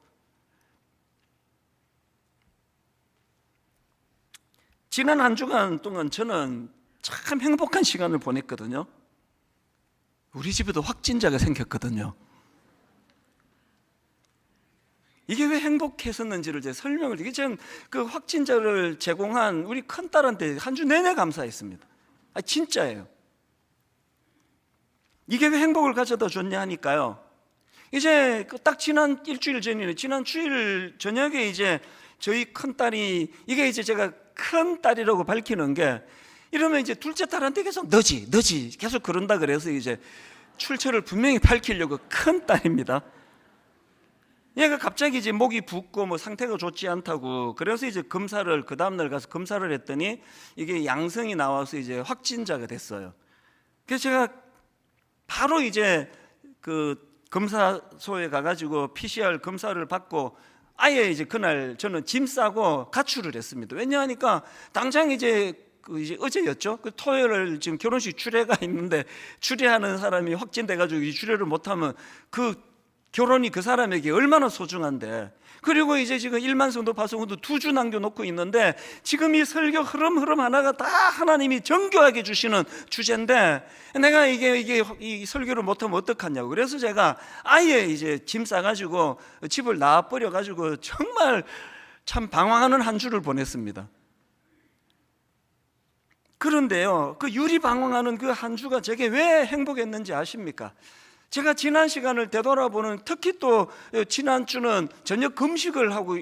지난 한 주간 동안 저는 참 행복한 시간을 보냈거든요. 우리 집에도 확진자가 생겼거든요. 이게 왜 행복했었는지를 제가 설명을 드리기 전, 그 확진자를 제공한 우리 큰딸한테 한 주 내내 감사했습니다. 진짜예요. 이게 왜 행복을 가져다 줬냐 하니까요, 이제 딱 지난 일주일 전이네, 지난 주일 저녁에 이제 저희 큰딸이, 이게 이제 제가 큰딸이라고 밝히는 게, 이러면 이제 둘째 딸한테 계속 너지 계속 그런다 그래서 이제 출처를 분명히 밝히려고, 큰딸입니다. 얘가 갑자기 이제 목이 붓고 뭐 상태가 좋지 않다고, 그래서 이제 검사를, 그 다음날 가서 검사를 했더니 이게 양성이 나와서 이제 확진자가 됐어요. 그래서 제가 바로 이제 그 검사소에 가가지고 PCR 검사를 받고, 아예 이제 그날 저는 짐 싸고 가출을 했습니다. 왜냐하니까 당장 이제 어제였죠. 그 토요일 지금 결혼식 추례가 있는데, 추례하는 사람이 확진돼가지고 이 추례를 못하면 그 결혼이 그 사람에게 얼마나 소중한데. 그리고 이제 지금 1만 성도 파송도 2주 남겨놓고 있는데, 지금 이 설교 흐름 하나가 다 하나님이 정교하게 주시는 주제인데, 내가 이 설교를 못하면 어떡하냐고. 그래서 제가 아예 이제 짐 싸가지고 집을 나와버려가지고 정말 참 방황하는 한 주를 보냈습니다. 그런데요, 그 유리방황하는 그 한 주가 제게 왜 행복했는지 아십니까? 제가 지난 시간을 되돌아보는, 특히 또 지난주는 저녁 금식을 하고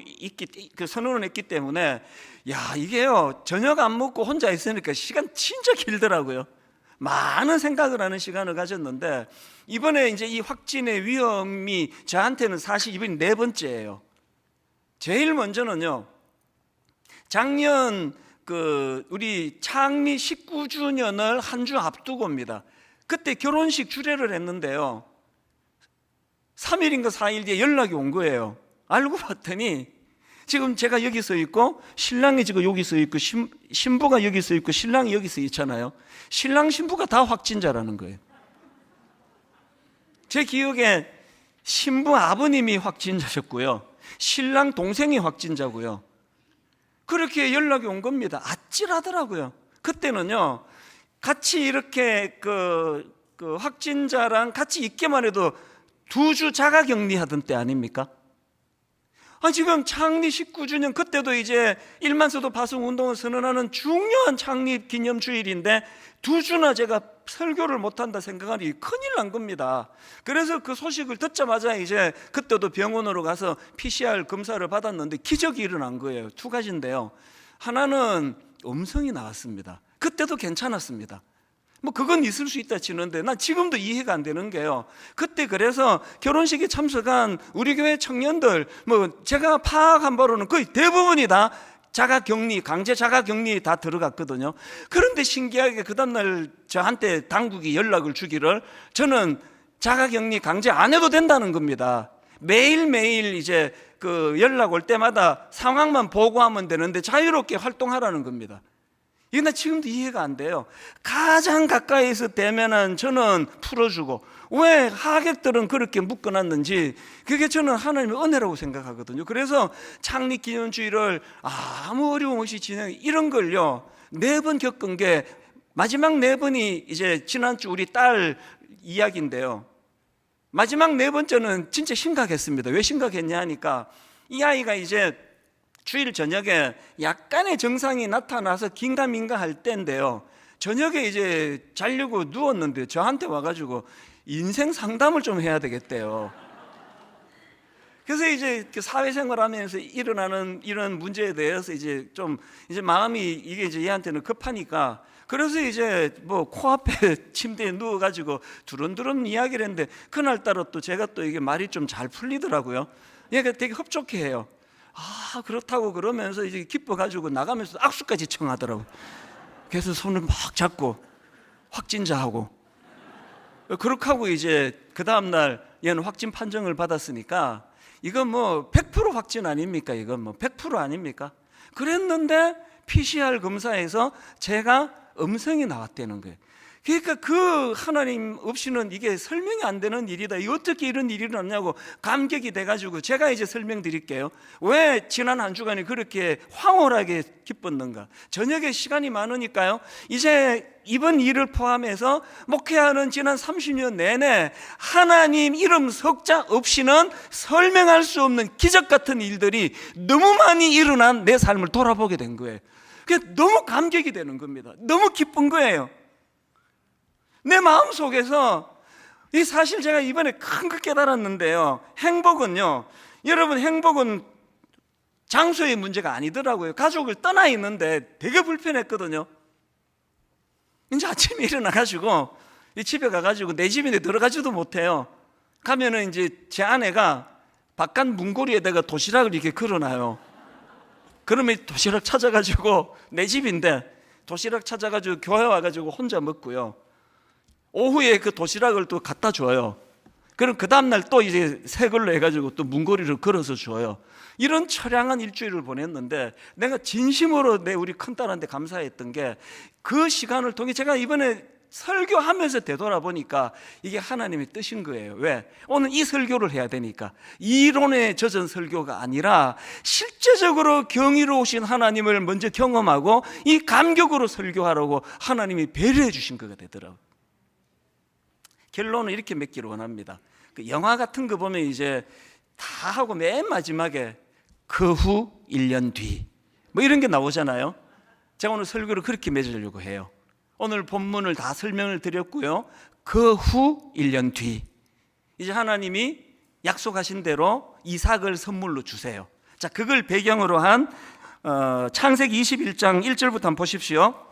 선언을 했기 때문에, 야, 이게요, 저녁 안 먹고 혼자 있으니까 시간 진짜 길더라고요. 많은 생각을 하는 시간을 가졌는데, 이번에 이제 이 확진의 위험이 저한테는 사실 이번이 4번째예요. 제일 먼저는요, 작년 우리 창립 19주년을 한 주 앞두고입니다. 그때 결혼식 주례를 했는데요, 3일인가 4일 뒤에 연락이 온 거예요. 알고 봤더니 지금 제가 여기 서 있고 신랑이 지금 여기 서 있고 신부가 여기 서 있고 신랑이 여기 서 있잖아요. 신랑 신부가 다 확진자라는 거예요. 제 기억에 신부 아버님이 확진자셨고요, 신랑 동생이 확진자고요. 그렇게 연락이 온 겁니다. 아찔하더라고요. 그때는요, 같이 이렇게 확진자랑 같이 있기만 해도 2주 자가격리하던 때 아닙니까? 지금 창립 19주년, 그때도 이제 1만서도 파송 운동을 선언하는 중요한 창립 기념 주일인데 2주나 제가 설교를 못한다 생각하니 큰일 난 겁니다. 그래서 그 소식을 듣자마자 이제 그때도 병원으로 가서 PCR 검사를 받았는데 기적이 일어난 거예요. 2가지인데요, 하나는 음성이 나왔습니다. 그때도 괜찮았습니다. 뭐 그건 있을 수 있다 치는데, 난 지금도 이해가 안 되는 게요, 그때 그래서 결혼식에 참석한 우리 교회 청년들, 뭐 제가 파악한 바로는 거의 대부분이 다 자가격리, 강제 자가격리 다 들어갔거든요. 그런데 신기하게 그 다음날 저한테 당국이 연락을 주기를, 저는 자가격리 강제 안 해도 된다는 겁니다. 매일매일 이제 연락 올 때마다 상황만 보고하면 되는데 자유롭게 활동하라는 겁니다. 이게 나 지금도 이해가 안 돼요. 가장 가까이서 대면한 저는 풀어주고, 왜 하객들은 그렇게 묶어놨는지, 그게 저는 하나님의 은혜라고 생각하거든요. 그래서 창립기념주의를 아무 어려움 없이 이런 걸요 4번 겪은 게, 마지막 4번이 이제 지난주 우리 딸 이야기인데요, 마지막 4번째는 진짜 심각했습니다. 왜 심각했냐 하니까, 이 아이가 이제 주일 저녁에 약간의 증상이 나타나서 긴가민가 할 때인데요, 저녁에 이제 자려고 누웠는데 저한테 와가지고 인생 상담을 좀 해야 되겠대요. 그래서 이제 사회생활 하면서 일어나는 이런 문제에 대해서 이제 마음이 이게 이제 얘한테는 급하니까, 그래서 이제 뭐 코앞에 침대에 누워가지고 두런두런 이야기를 했는데, 그날따라 또 제가 또 이게 말이 좀 잘 풀리더라고요. 얘가 되게 흡족해 해요. 그렇다고 그러면서 이제 기뻐가지고 나가면서 악수까지 청하더라고. 그래서 손을 막 잡고 확진자하고, 그렇게 하고 이제 그 다음날 얘는 확진 판정을 받았으니까, 이건 뭐 100% 확진 아닙니까? 이건 뭐 100% 아닙니까? 그랬는데 PCR 검사에서 제가 음성이 나왔다는 거예요. 그러니까 그 하나님 없이는 이게 설명이 안 되는 일이다. 이 어떻게 이런 일이 일어났냐고 감격이 돼가지고 제가 이제 설명드릴게요. 왜 지난 한 주간이 그렇게 황홀하게 기뻤는가? 저녁에 시간이 많으니까요, 이제 이번 일을 포함해서 목회하는 지난 30년 내내 하나님 이름 석자 없이는 설명할 수 없는 기적 같은 일들이 너무 많이 일어난 내 삶을 돌아보게 된 거예요. 그게 너무 감격이 되는 겁니다. 너무 기쁜 거예요. 내 마음속에서 이 사실 제가 이번에 큰 거 깨달았는데요, 행복은요, 여러분, 행복은 장소의 문제가 아니더라고요. 가족을 떠나 있는데 되게 불편했거든요. 이제 아침에 일어나가지고 집에 가가지고 내 집인데 들어가지도 못해요. 가면은 이제 제 아내가 바깥 문고리에다가 도시락을 이렇게 걸어놔요. 그러면 도시락 찾아가지고, 내 집인데 도시락 찾아가지고 교회 와가지고 혼자 먹고요, 오후에 그 도시락을 또 갖다 줘요. 그럼 그 다음날 또 이제 새 걸로 해가지고 또 문고리를 걸어서 줘요. 이런 처량한 일주일을 보냈는데, 내가 진심으로 우리 큰딸한테 감사했던 게, 그 시간을 통해 제가 이번에 설교하면서 되돌아보니까 이게 하나님의 뜻인 거예요. 왜? 오늘 이 설교를 해야 되니까. 이론에 젖은 설교가 아니라 실제적으로 경이로우신 하나님을 먼저 경험하고 이 감격으로 설교하라고 하나님이 배려해 주신 거가 되더라고요. 결론은 이렇게 맺기를 원합니다. 그 영화 같은 거 보면 이제 다 하고 맨 마지막에 그 후 1년 뒤 뭐 이런 게 나오잖아요. 제가 오늘 설교를 그렇게 맺으려고 해요. 오늘 본문을 다 설명을 드렸고요, 그 후 1년 뒤, 이제 하나님이 약속하신 대로 이삭을 선물로 주세요. 자, 그걸 배경으로 한 창세기 21장 1절부터 한번 보십시오.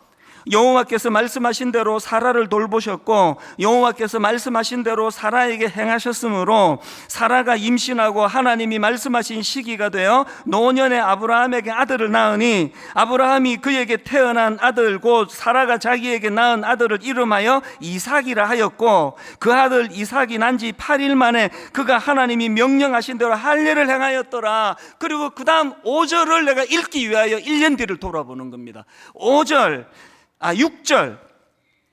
여호와께서 말씀하신 대로 사라를 돌보셨고 여호와께서 말씀하신 대로 사라에게 행하셨으므로 사라가 임신하고 하나님이 말씀하신 시기가 되어 노년에 아브라함에게 아들을 낳으니 아브라함이 그에게 태어난 아들 곧 사라가 자기에게 낳은 아들을 이름하여 이삭이라 하였고 그 아들 이삭이 난 지 8일 만에 그가 하나님이 명령하신 대로 할례를 행하였더라. 그리고 그 다음 5절을 내가 읽기 위하여 1년 뒤를 돌아보는 겁니다. 6절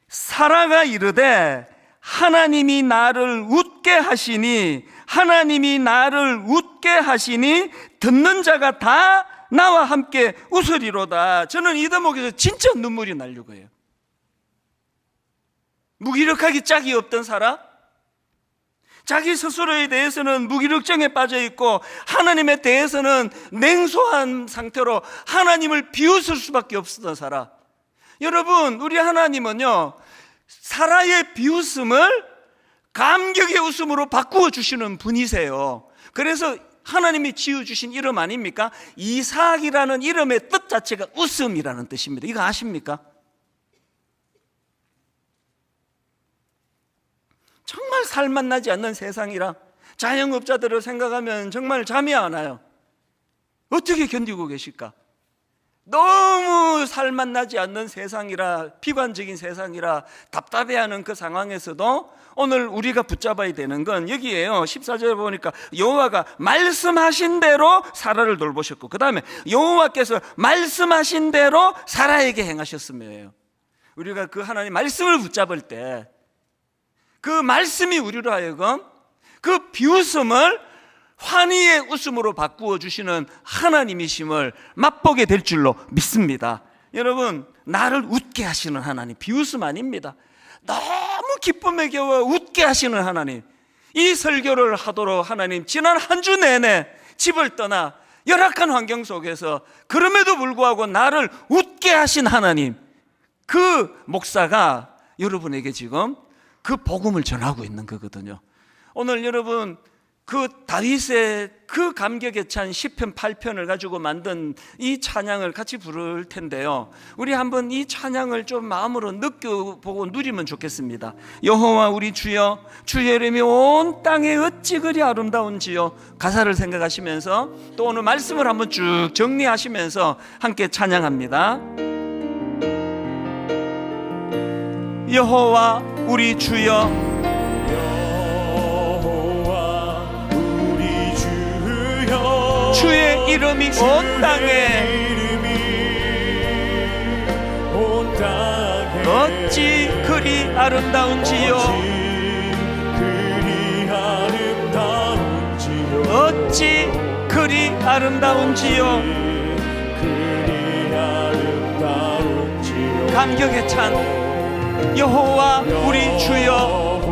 사라가 이르되 하나님이 나를 웃게 하시니 듣는 자가 다 나와 함께 웃으리로다. 저는 이 대목에서 진짜 눈물이 나려고 해요. 무기력하기 짝이 없던 사라, 자기 스스로에 대해서는 무기력증에 빠져 있고 하나님에 대해서는 냉소한 상태로 하나님을 비웃을 수밖에 없었던 사라. 여러분, 우리 하나님은요, 사라의 비웃음을 감격의 웃음으로 바꾸어 주시는 분이세요. 그래서 하나님이 지어주신 이름 아닙니까? 이삭이라는 이름의 뜻 자체가 웃음이라는 뜻입니다. 이거 아십니까? 정말 살맛 나지 않는 세상이라 자영업자들을 생각하면 정말 잠이 안 와요. 어떻게 견디고 계실까? 너무 살맛 나지 않는 세상이라, 비관적인 세상이라 답답해하는 그 상황에서도 오늘 우리가 붙잡아야 되는 건 여기에요. 14절에 보니까 여호와가 말씀하신 대로 사라를 돌보셨고 그 다음에 여호와께서 말씀하신 대로 사라에게 행하셨음이에요. 우리가 그 하나님 말씀을 붙잡을 때 그 말씀이 우리로 하여금 그 비웃음을 환희의 웃음으로 바꾸어 주시는 하나님이심을 맛보게 될 줄로 믿습니다. 여러분, 나를 웃게 하시는 하나님, 비웃음 아닙니다. 너무 기쁨에 겨워 웃게 하시는 하나님, 이 설교를 하도록 하나님 지난 한 주 내내 집을 떠나 열악한 환경 속에서 그럼에도 불구하고 나를 웃게 하신 하나님, 그 목사가 여러분에게 지금 그 복음을 전하고 있는 거거든요. 오늘 여러분, 그 다윗의 그 감격에 찬 시편 8편을 가지고 만든 이 찬양을 같이 부를 텐데요, 우리 한번 이 찬양을 좀 마음으로 느껴보고 누리면 좋겠습니다. 여호와 우리 주여, 주의 이름이 온 땅에 어찌 그리 아름다운지요. 가사를 생각하시면서 또 오늘 말씀을 한번 쭉 정리하시면서 함께 찬양합니다. 여호와 우리 주여, 주의 이름이 온 땅에 어찌 그리 아름다운지요. 어찌 그리 아름다운지요. 감격에 찬 여호와 우리 주여,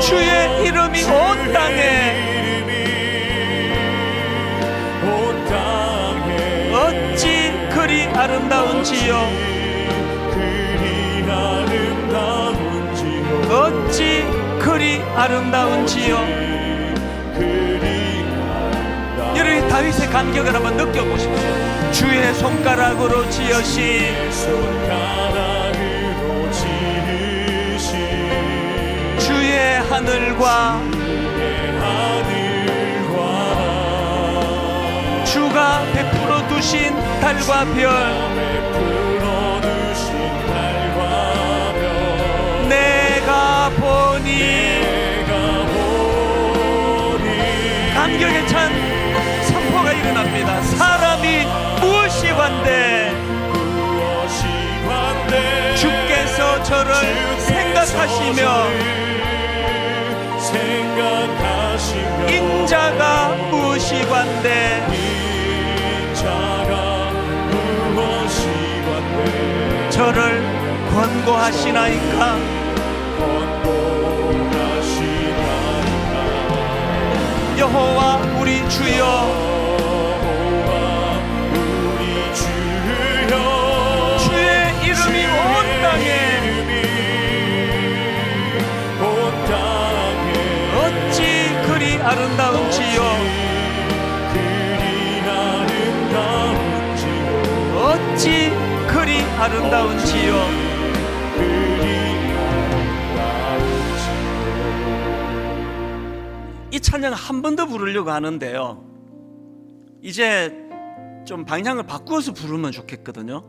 주의 이름이 온 땅에 어찌 그리 아름다운지요. 어찌 그리 아름다운지요. 여러분, 다윗의 감격을 한번 느껴보십시오. 주의 손가락으로 지으신 주의 하늘과 주가 베풀어 두신 달과 별, 내가 보니 감격에 찬 선포가 일어납니다. 사람이 무엇이 관대 주께서 저를 생각하시며 인자가 무엇이 관대 저를 권고하시나이까. 여호와 우리 주여, 주의 이름이 온 땅에 아름다운지요. 이 찬양 한 번 더 부르려고 하는데요, 이제 좀 방향을 바꾸어서 부르면 좋겠거든요.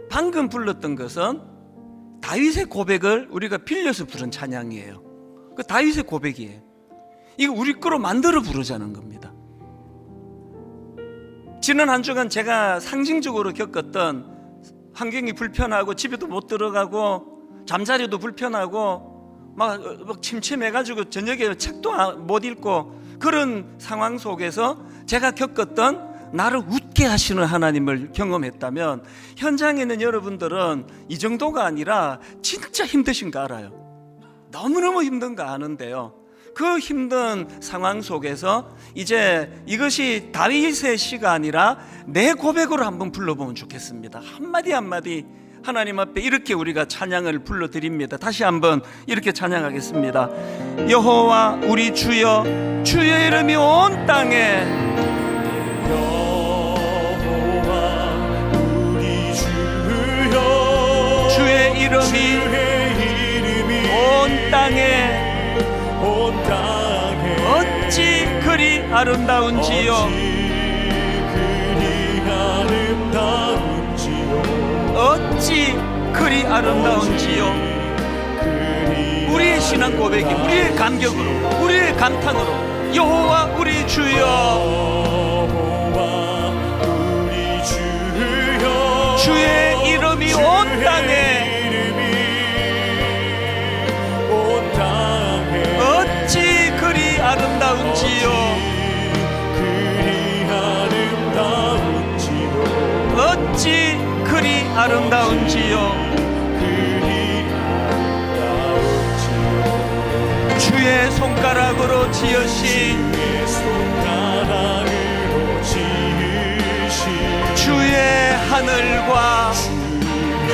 방금 불렀던 것은 다윗의 고백을 우리가 빌려서 부른 찬양이에요. 그 다윗의 고백이에요. 이거 우리 거로 만들어 부르자는 겁니다. 지난 한 주간 제가 상징적으로 겪었던 환경이 불편하고 집에도 못 들어가고 잠자리도 불편하고 막 침침해가지고 저녁에 책도 못 읽고 그런 상황 속에서 제가 겪었던 나를 웃게 하시는 하나님을 경험했다면, 현장에 있는 여러분들은 이 정도가 아니라 진짜 힘드신 거 알아요. 너무너무 힘든 거 아는데요, 그 힘든 상황 속에서 이제 이것이 다윗의 시가 아니라 내 고백으로 한번 불러보면 좋겠습니다. 한마디 한마디 하나님 앞에 이렇게 우리가 찬양을 불러드립니다. 다시 한번 이렇게 찬양하겠습니다. 여호와 우리 주여, 주의 이름이 온 땅에, 여호와 우리 주여, 주의 이름이 온 땅에 어찌 그리 아름다운지요. 어찌 그리 아름다운지요. 우리의 신앙 고백이, 우리의 감격으로, 우리의 감탄으로, 여호와 우리 주여, 주의 이름이 온 땅에 어찌 그리 아름다운지요. 어찌 그리 아름다운지요. 주의 손가락으로 지으신 주의 하늘과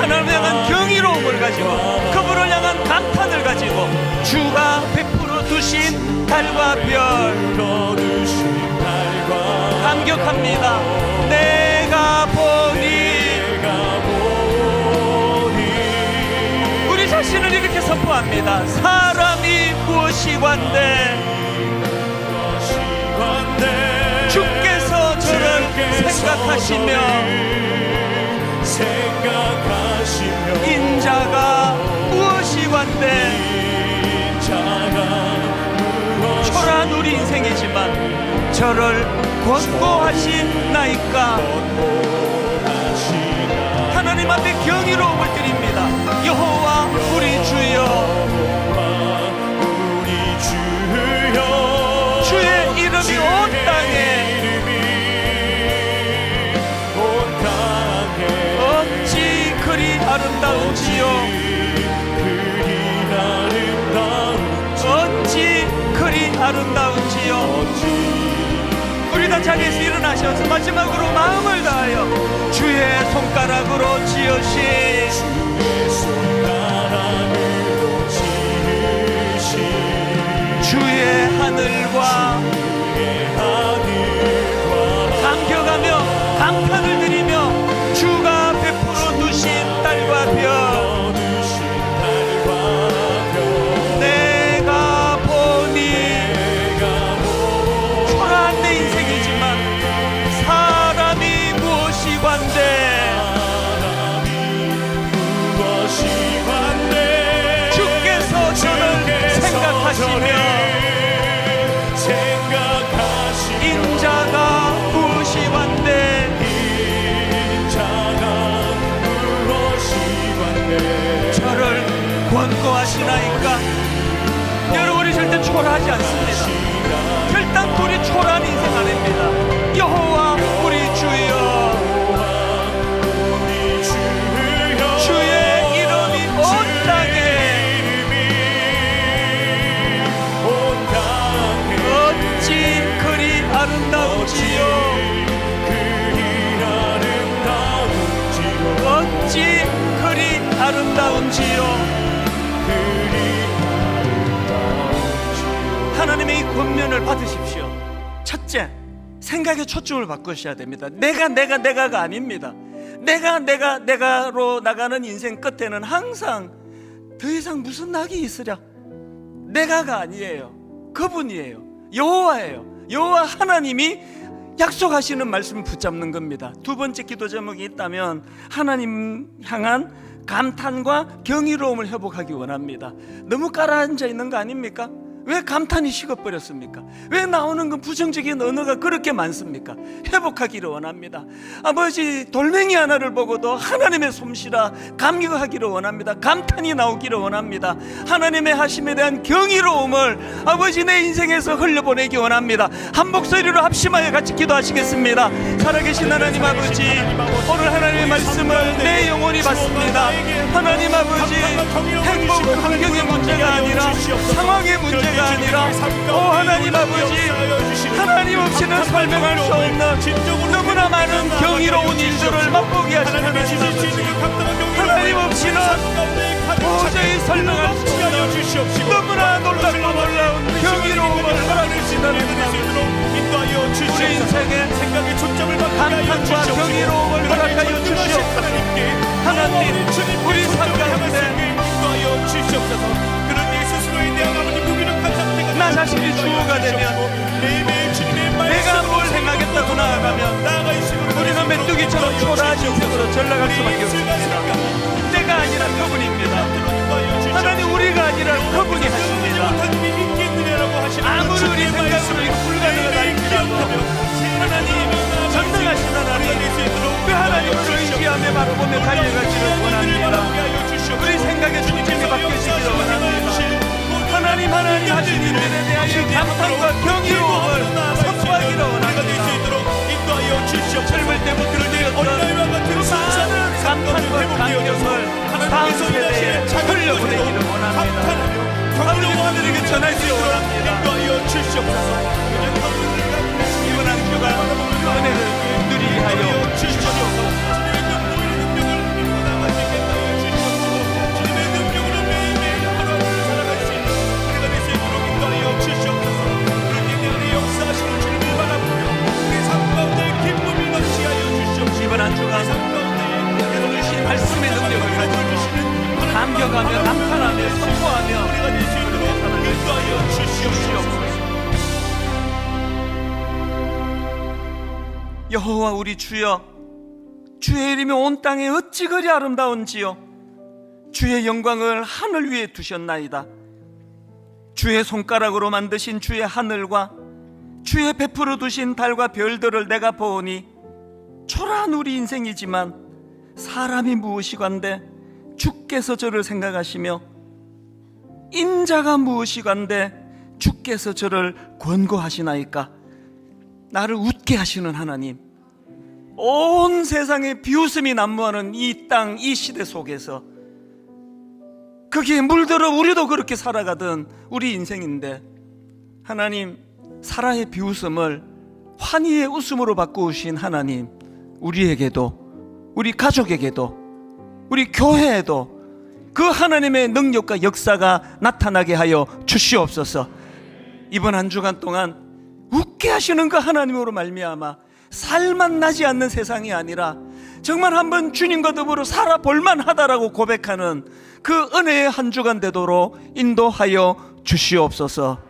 하나님을 향한 경이로움을 가지고, 그분을 향한 감탄을 가지고, 주가 베풀어 두신 달과 별, 감격합니다. 내가 보니, 우리 자신을 이렇게 선포합니다. 사람이 무엇이관대 주께서 저를 생각하시며 인자가 무엇이관대. 초라한 우리 인생이지만 저를 권고하시나이까. 하나님 앞에 경이로움을 드립니다. 여호와 우리 주여, 주의 이름이 온 땅에 어찌 그리 아름다운지요. 어찌 그리 아름다운지요. 우리 다 자리에서 일어나셔서 마지막으로 마음을 다하여 주의 손가락으로 지으신 주의 하늘과 감격하며 감탄을 드리며 주가 베풀어 두신 달과 별, 내가 보니 초라한 내 인생이지만 사람이 무엇이관대 주께서 저를 생각하시며 인자가 무엇이관대 저를 권고하시나이까. 여러분, 우리 절대 초라하지 않습니다. 결단토리 초라한 인생 아닙니다. 여호와 우리 주여, 주의 이름이 온 땅에 어찌 그리 아름다운지요. 어찌 그리 아름다운지요. 하나님의 이 권면을 받으십시오. 첫째, 생각의 초점을 바꾸셔야 됩니다. 내가가 아닙니다. 내가로 나가는 인생 끝에는 항상 더 이상 무슨 낙이 있으랴. 내가가 아니에요. 그분이에요. 여호와예요. 여호와 하나님이 약속하시는 말씀 붙잡는 겁니다. 두 번째 기도 제목이 있다면 하나님 향한 감탄과 경이로움을 회복하기 원합니다. 너무 깔아앉아 있는 거 아닙니까? 왜 감탄이 식어버렸습니까? 왜 나오는 건 부정적인 언어가 그렇게 많습니까? 회복하기를 원합니다. 아버지, 돌멩이 하나를 보고도 하나님의 솜씨라 감격하기를 원합니다. 감탄이 나오기를 원합니다. 하나님의 하심에 대한 경이로움을 아버지 내 인생에서 흘려보내기 원합니다. 한 목소리로 합심하여 같이 기도하시겠습니다. 살아계신 하나님 아버지, 오늘 하나님의 말씀을 내 영혼이 받습니다. 하나님 아버지, 행복 환경의 문제가 아니라 상황의 문제가 아니라 오 하나님 아버지, 하나님 없이는 설명할 수 없는 너무나 많은 경이로운 일들을 맛보게 하신 하나님 아버지, 하나님 없이는 도저히 설명할 수 없는 너무나 놀랍고 놀라운 경이로움을 허락하신 하나님 아버지, 우리 인생에 감탄과 경이로움을 허락하여 주시옵소서. 하나님, 우리 삶 가운데 나 자신이 주어가 되면 내가 뭘 행하겠다고 나아가면 우리는 메뚜기처럼 초라한 인생으로 전락할 수밖에 없습니다. 내가 아니라 그분입니다. 하나님, 우리가 아니라 그분이 하십니다. 아무리 우리 생각으로 이거 불가능하다 할지라도 하나님 전능하신 하나님, 그 하나님을 의지하며 바라보며 달려가기를 원합니다. 우리 생각의 중심이 바뀌시기를 원합니다. 하나님 하신 일들에 대하여 감탄과 경이로움을 선포하기를 원합니다. 젊을 때부터 되었던 그 많은 감탄과 감격을 다음 세대에 흘려보내기를 원합니다. 아버지, 그들에게 전하기를 원합니다. 이번 한 주간 은혜를 누리게 하여 주시옵소서. 이번 한 주간 주신 말씀의 능력을 가지고 감격하며 감탄하며 선포하며 주시옵소서. 여호와 우리 주여, 주의 이름이 온 땅에 어찌 그리 아름다운지요. 주의 영광을 하늘 위에 두셨나이다. 주의 손가락으로 만드신 주의 하늘과 주의 베풀어 두신 달과 별들을 내가 보오니 초라한 우리 인생이지만 사람이 무엇이간데 주께서 저를 생각하시며 인자가 무엇이간데 주께서 저를 권고하시나이까. 나를 웃게 하시는 하나님, 온 세상에 비웃음이 난무하는 이 땅, 이 시대 속에서 거기에 물들어 우리도 그렇게 살아가던 우리 인생인데 하나님, 사라의 비웃음을 환희의 웃음으로 바꾸신 하나님, 우리에게도, 우리 가족에게도, 우리 교회에도 그 하나님의 능력과 역사가 나타나게 하여 주시옵소서. 이번 한 주간 동안 웃게 하시는 그 하나님으로 말미암아 살맛 나지 않는 세상이 아니라 정말 한번 주님과 더불어 살아볼만 하다라고 고백하는 그 은혜의 한 주간 되도록 인도하여 주시옵소서.